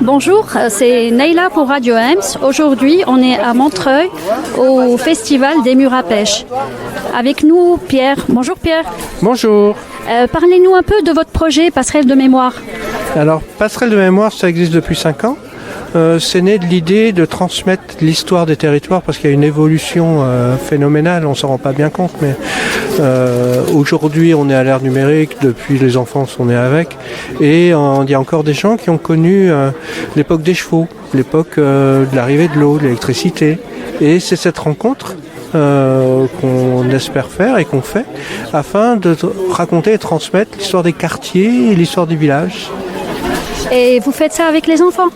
Bonjour, c'est Neila pour Radio Ems. Aujourd'hui, on est à Montreuil au Festival des Murs à Pêche. Avec nous, Pierre. Bonjour Pierre. Bonjour. Parlez-nous un peu de votre projet Passerelle de mémoire. Alors, Passerelle de mémoire, ça existe depuis 5 ans. C'est né de l'idée de transmettre l'histoire des territoires parce qu'il y a une évolution phénoménale, on ne s'en rend pas bien compte, mais aujourd'hui on est à l'ère numérique, depuis les enfants sont nés avec, et il y a encore des gens qui ont connu l'époque des chevaux, l'époque de l'arrivée de l'eau, de l'électricité, et c'est cette rencontre qu'on espère faire et qu'on fait afin de raconter et transmettre l'histoire des quartiers et l'histoire des villages. Et vous faites ça avec les enfants ?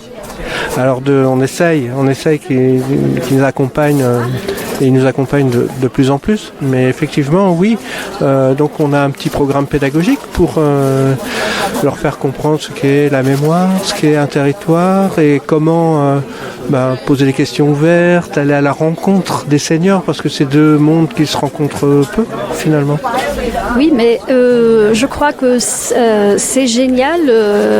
Alors on essaye qu'ils nous accompagnent et ils nous accompagnent de plus en plus. Mais effectivement, oui, donc on a un petit programme pédagogique pour leur faire comprendre ce qu'est la mémoire, ce qu'est un territoire et comment poser des questions ouvertes, aller à la rencontre des seniors parce que c'est deux mondes qui se rencontrent peu finalement. Oui, mais je crois que c'est génial,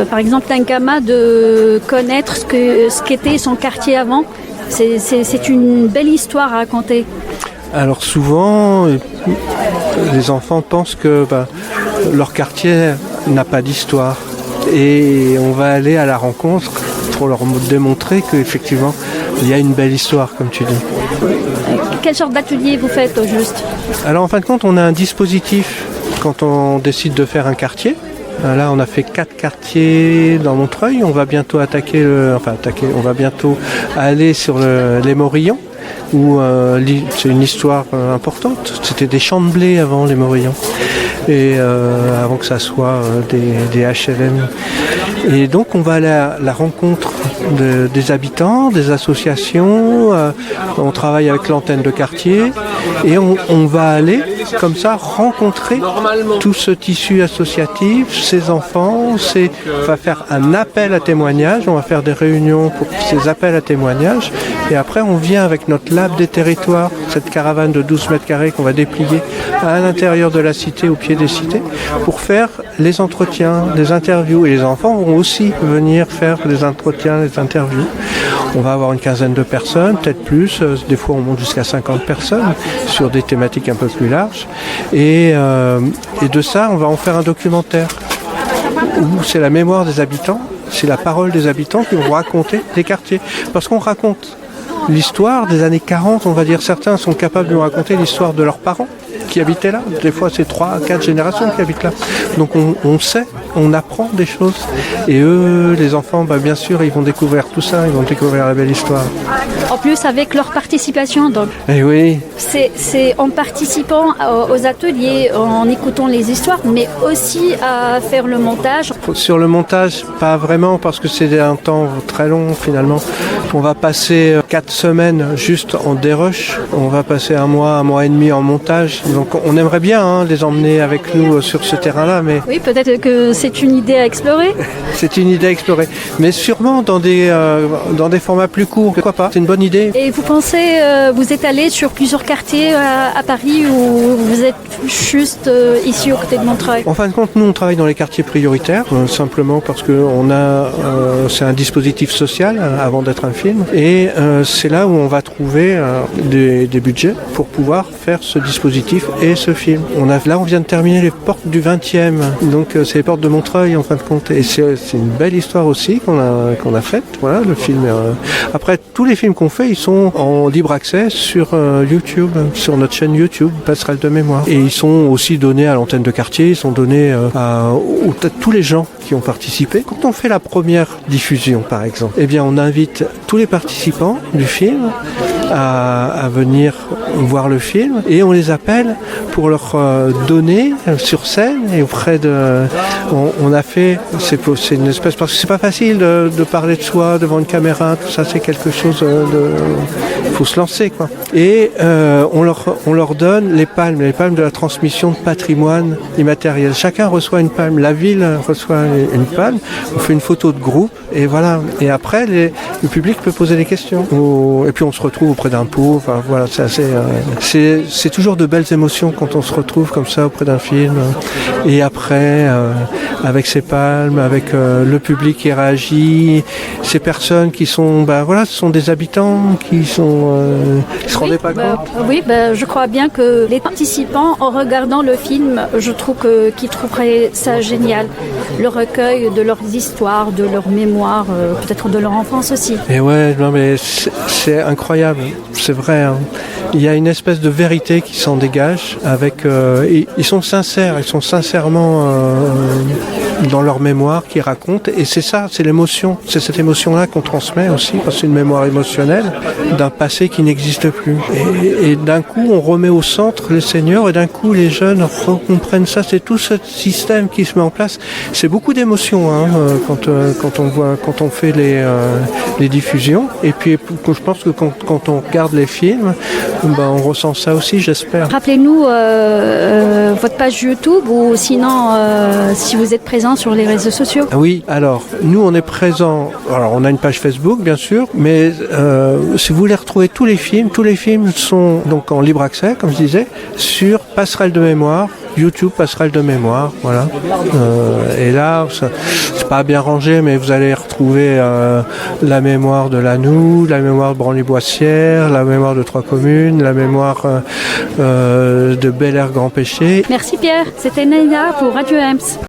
par exemple, Tankama, de connaître ce qu'était son quartier avant. C'est une belle histoire à raconter. Alors souvent, les enfants pensent que leur quartier n'a pas d'histoire. Et on va aller à la rencontre pour leur démontrer qu'effectivement, il y a une belle histoire, comme tu dis. Quelle sorte d'atelier vous faites au juste ? Alors en fin de compte, on a un dispositif quand on décide de faire un quartier. Là, on a fait 4 quartiers dans Montreuil. On va bientôt on va bientôt aller sur les Morillons, où c'est une histoire importante. C'était des champs de blé avant les Morillons, et avant que ça soit des HLM. Et donc, on va aller à la rencontre des habitants, des associations. On travaille avec l'antenne de quartier, et on va aller comme ça rencontrer tout ce tissu associatif, ces enfants. On va faire un appel à témoignages, on va faire des réunions pour ces appels à témoignages, et après on vient avec notre lab des territoires, cette caravane de 12 mètres carrés qu'on va déplier à l'intérieur de la cité, au pied des cités, pour faire les entretiens, les interviews, et les enfants vont aussi venir faire les entretiens, les interviews. On va avoir une quinzaine de personnes, peut-être plus, des fois on monte jusqu'à 50 personnes sur des thématiques un peu plus larges. Et de ça, on va en faire un documentaire où c'est la mémoire des habitants, c'est la parole des habitants qui vont raconter les quartiers. Parce qu'on raconte l'histoire des années 40, on va dire, certains sont capables de nous raconter l'histoire de leurs parents qui habitaient là. Des fois, c'est 3 à 4 générations qui habitent là. Donc on sait, on apprend des choses. Et eux, les enfants, bien sûr, ils vont découvrir tout ça, ils vont découvrir la belle histoire. En plus, avec leur participation, donc. Et oui. C'est en participant aux ateliers, en écoutant les histoires, mais aussi à faire le montage. Sur le montage, pas vraiment, parce que c'est un temps très long finalement. On va passer 4 semaines juste en dérush. On va passer un mois et demi en montage. Donc on aimerait bien les emmener avec nous sur ce terrain-là. Mais oui, peut-être que c'est une idée à explorer. C'est une idée à explorer. Mais sûrement dans des formats plus courts. Pourquoi pas ? C'est une bonne idée. Et vous pensez, vous êtes allé sur plusieurs quartiers à Paris ou vous êtes juste ici aux côtés de Montreuil ? En fin de compte, nous on travaille dans les quartiers prioritaires, simplement parce que c'est un dispositif social avant d'être un film. Et c'est là où on va trouver des budgets pour pouvoir faire ce dispositif et ce film. Là on vient de terminer les portes du 20e, donc c'est les portes de Montreuil en fin de compte. Et c'est une belle histoire aussi qu'on a faite. Voilà, le film. Après, tous les films qu'on fait, ils sont en libre accès sur YouTube, sur notre chaîne YouTube, Passerelle de mémoire. Et ils sont aussi donnés à l'antenne de quartier, ils sont donnés à tous les gens qui ont participé. Quand on fait la première diffusion, par exemple, eh bien on invite tous les participants du film à venir voir le film et on les appelle pour leur donner sur scène et auprès de... On a fait... C'est une espèce... Parce que c'est pas facile de parler de soi devant une caméra, tout ça, c'est quelque chose de... Il faut se lancer, quoi. Et on leur donne les palmes de la transmission de patrimoine immatériel. Chacun reçoit une palme, la ville reçoit une palme, on fait une photo de groupe et voilà. Et après, le public peut poser des questions. Et puis on se retrouve auprès d'un pot. Enfin, voilà, c'est toujours de belles émotions quand on se retrouve comme ça auprès d'un film. Et après, avec ces palmes, avec le public qui réagit, ces personnes qui sont, ce sont des habitants qui se rendaient pas compte. Oui, je crois bien que les participants, en regardant le film, je trouve qu'ils trouveraient ça génial. Le recueil de leurs histoires, de leurs mémoires, peut-être de leur enfance aussi. Et ouais, non mais c'est incroyable, c'est vrai. Hein. Il y a une espèce de vérité qui s'en dégage. Ils sont sincères, ils sont sincèrement dans leur mémoire qui racontent. Et c'est ça, c'est l'émotion. C'est cette émotion-là qu'on transmet aussi, parce que c'est une mémoire émotionnelle d'un passé qui n'existe plus. Et d'un coup, on remet au centre les seniors, et d'un coup, les jeunes comprennent ça. C'est tout ce système qui se met en place. C'est beaucoup d'émotions quand on fait les diffusions. Et puis, je pense que quand on regarde les films, on ressent ça aussi, j'espère. Rappelez-nous votre page YouTube, ou sinon, si vous êtes présent sur les réseaux sociaux. Oui, alors, nous, on est présent. Alors, on a une page Facebook, bien sûr, mais si vous voulez retrouver tous les films sont donc en libre accès, comme je disais, sur Passerelle de mémoire. YouTube, Passerelle de mémoire, voilà. Et là, c'est pas bien rangé, mais vous allez retrouver la mémoire de Lannou, la mémoire de Branly-Boissière, la mémoire de Trois Communes, la mémoire de Bel Air Grand Péché. Merci Pierre, c'était Naïda pour Radio Ems.